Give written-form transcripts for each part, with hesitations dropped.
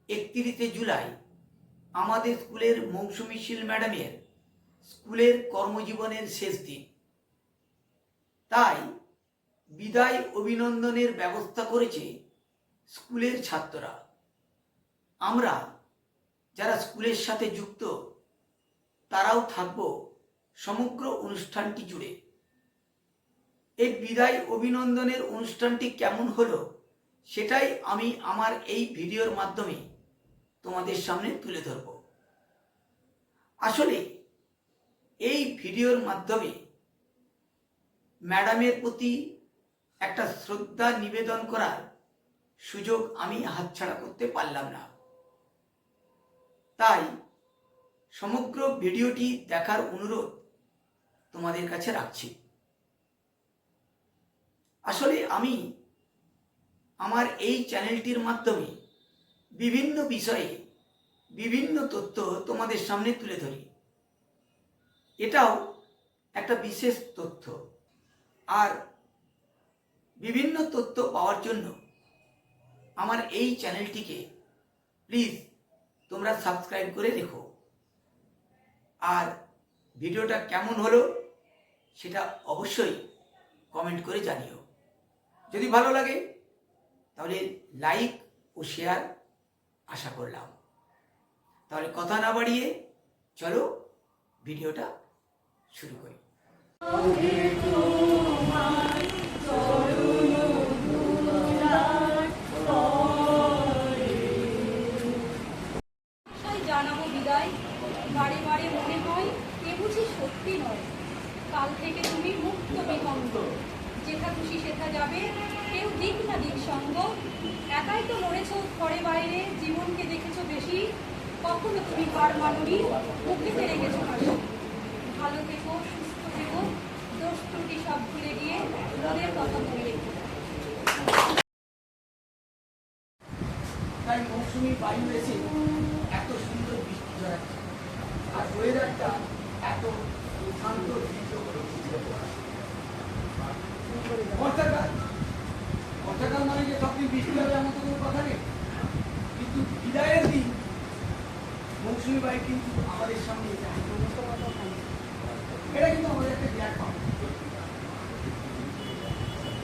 31 জুলাই আমাদের স্কুলের মৌসুমী শীল ম্যাডামের স্কুলের কর্মজীবনের শেষ দিন। তাই বিদায় অভিনন্দনের ব্যবস্থা করেছে স্কুলের ছাত্ররা। আমরা যারা স্কুলের সাথে যুক্ত তারাও থাকব সমগ্র অনুষ্ঠানটি জুড়ে। এই বিদায় অভিনন্দনের অনুষ্ঠানটি কেমন হলো সেটাই আমি আমার এই ভিডিওর মাধ্যমে তোমাদের সামনে তুলে ধরব। আসলে এই ভিডিওর মাধ্যমে ম্যাডামের প্রতি একটা শ্রদ্ধা নিবেদন করার সুযোগ আমি হাতছাড়া করতে পারলাম না। তাই সমগ্র ভিডিওটি দেখার অনুরোধ তোমাদের কাছে রাখছি। আসলে আমি আমার এই চ্যানেলটির মাধ্যমে বিভিন্ন বিষয়ে বিভিন্ন তথ্য তোমাদের সামনে তুলে ধরি। এটাও একটা বিশেষ তথ্য। আর বিভিন্ন তথ্য পাওয়ার জন্য আমার এই চ্যানেলটিকে প্লিজ তোমরা সাবস্ক্রাইব করে রেখো। আর ভিডিওটা কেমন হলো সেটা অবশ্যই কমেন্ট করে জানিও। যদি ভালো লাগে তাহলে লাইক ও শেয়ার আশা করলাম। তাহলে কথা না বাড়িয়ে চলো ভিডিওটা শুরু করি। জানাবো বিদায়, বারে বারে মনে হয় এ বুঝি সত্যি নয়। কাল থেকে তুমি মুক্ত বিহঙ্গ, যেথা খুশি সেথা যাবে, কেউ দিক না দিক সঙ্গ। একাই তো মরেছ ঘরে বাইরে, জীবনকে দেখেছো বেশি। কখনো তুমি পার মাননি, মুখেতে রেখেছো হাসি। ভালো থেকো, সুস্থ থেকো, দোষ ত্রুটি সব ভুলে গিয়ে মনের কথা মনে রেখো। তাই মৌসুমী বায়ু এসে এত সুন্দর বৃষ্টি ঝরাচ্ছে, আর ওয়েদারটা এত শান্ত দৃশ্য বর্ষাকাল মানে যে সবদিন বৃষ্টি হবে এমন তো কোনো কথা নেই। কিন্তু বিদায়ের দিন মৌসুমী বায়ু কিন্তু আমাদের সামনে এটা কিন্তু আমাদের একটা বিরাট পাওয়া।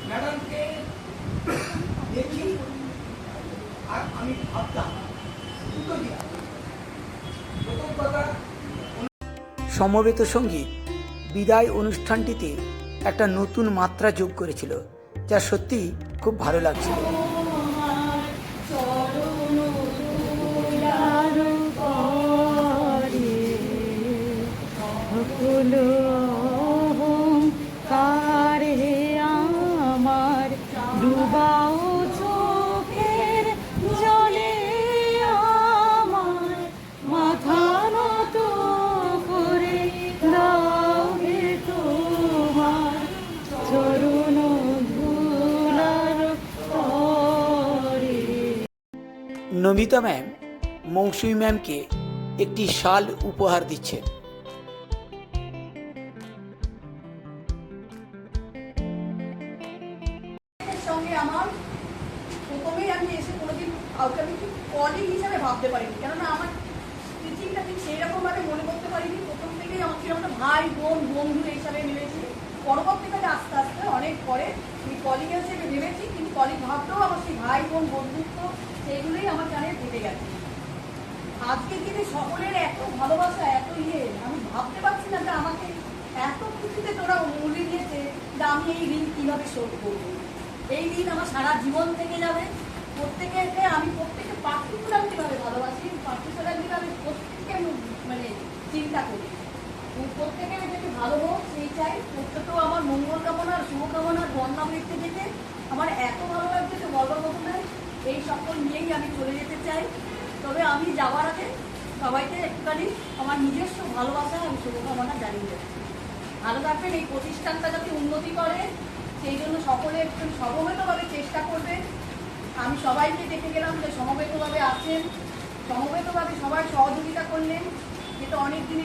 ম্যাডামকে দেখি আর আমি ভাবতাম প্রথম কথা, সমবেত সঙ্গীত বিদায় অনুষ্ঠানটিতে একটা নতুন মাত্রা যোগ করেছিল, যা সত্যি খুব ভালো লাগছিল। আমার ডুবাও চোখের জলে আমার মাথা নত করে দাও হে তোমার চরণ ধুলার তরে। নমিতা ম্যাম মৌসুমী ম্যামকে একটি শাল উপহার দিচ্ছে। সঙ্গে আমার প্রথমেই আমি এসে কোনোদিন কাউকে আমি কলিগ হিসাবে ভাবতে পারিনি, কেননা আমার টিচিংটা ঠিক সেই রকমভাবে মনে করতে পারিনি। প্রথম থেকেই আমার ছিল একটা ভাই বোন বন্ধু হিসাবে ভেবেছি। পরবর্তীকালে আস্তে আস্তে অনেক পরে আমি কলিগ হিসেবে ভেবেছি, কিন্তু কলিগ ভাবতেও আমার সেই ভাই বোন বন্ধুত্ব সেইগুলোই আমার কানে থেকে গেছে। আজকের দিনে সকলের এত ভালোবাসা, এত আমি ভাবতে পারছি না যে আমাকে এত খুশিতে তোরা মূল্য দিয়েছে যে আমি এই ঋণ কীভাবে শোধ করবো। এই দিন আমার সারা জীবন থেকে যাবে। আমি প্রত্যেকে পার্টিকুলারলিভাবে ভালোবাসি, পার্টিকুলারলিভাবে আমি প্রত্যেককে মানে চিন্তা করি। প্রত্যেকে যদি ভালো হোক সেই চাই। প্রত্যেকেও আমার মঙ্গল কামনার শুভকামনার বর্ণাবৃত্তি দেখে আমার এত ভালো লাগছে যে বলবার মতো নয়। এই সকল নিয়েই আমি চলে যেতে চাই। তবে আমি যাওয়ার আগে সবাইকে একটুখানি আমার নিজস্ব ভালোবাসা এবং শুভকামনা জানিয়ে দেবো। ভালো থাকবেন। এই প্রতিষ্ঠানটা যাতে উন্নতি করে সেই জন্য সকলে একটু সমবেতভাবে চেষ্টা করবে। আমি সবাইকে দেখে গেলাম যে সমবেতভাবে আছেন, সমবেতভাবে সবাই সহযোগিতা করলেন। যেটা অনেক দিন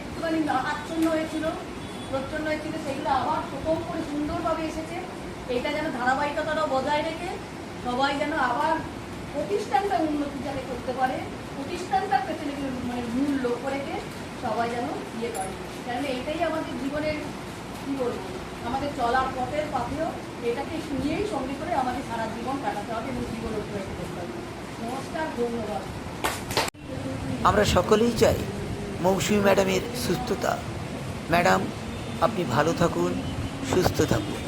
একটুখানি আচ্ছন্ন হয়েছিল, প্রচ্ছন্ন হয়েছিল, সেগুলো আবার প্রথম করে সুন্দরভাবে এসেছে। এটা যেন ধারাবাহিকতাটাও বজায় রেখে সবাই যেন আবার প্রতিষ্ঠানটা উন্নতি করতে পারে, প্রতিষ্ঠানটার পেছনে মানে মূল লক্ষ্য রেখে সবাই যেন ইয়ে করে। কেননা এটাই আমাদের জীবনের কী বলবো, আমাদের চলার পথের পাথেও এটাকে শুনিয়েই সঙ্গে করে আমাদের সারা জীবন কাটাতে হবে এবং জীবন অতিবাহিত করতে হবে। নমস্কার, ধন্যবাদ। আমরা সকলেই চাই মৌসুমী ম্যাডামের সুস্থতা। ম্যাডাম, আপনি ভালো থাকুন, সুস্থ থাকুন।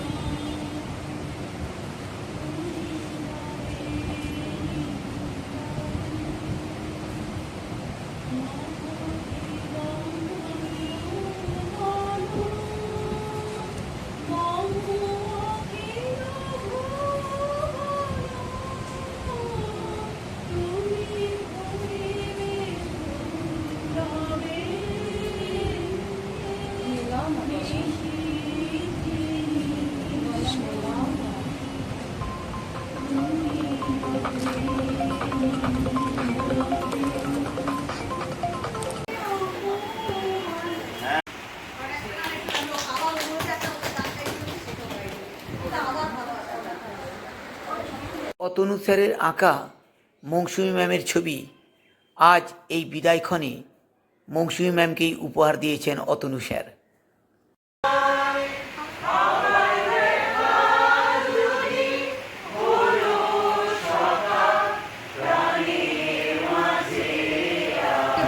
অতনু স্যারের আঁকা মৌসুমী ম্যামের ছবি আজ এই বিদায়ক্ষণে মৌসুমী ম্যামকেই উপহার দিয়েছেন অতনু স্যার।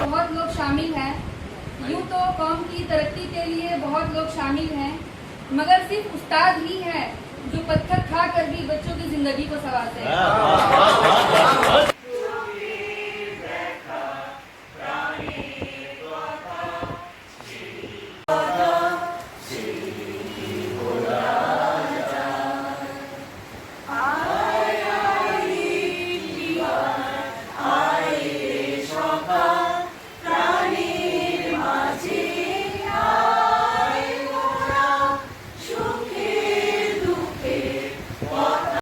बहुत लोग शामिल हैं, यूं तो कौम की तरक्की के लिए बहुत लोग शामिल हैं, मगर सिर्फ उस्ताद ही हैं जो पत्थर खाकर भी बच्चों की जिंदगी को संवारते हैं।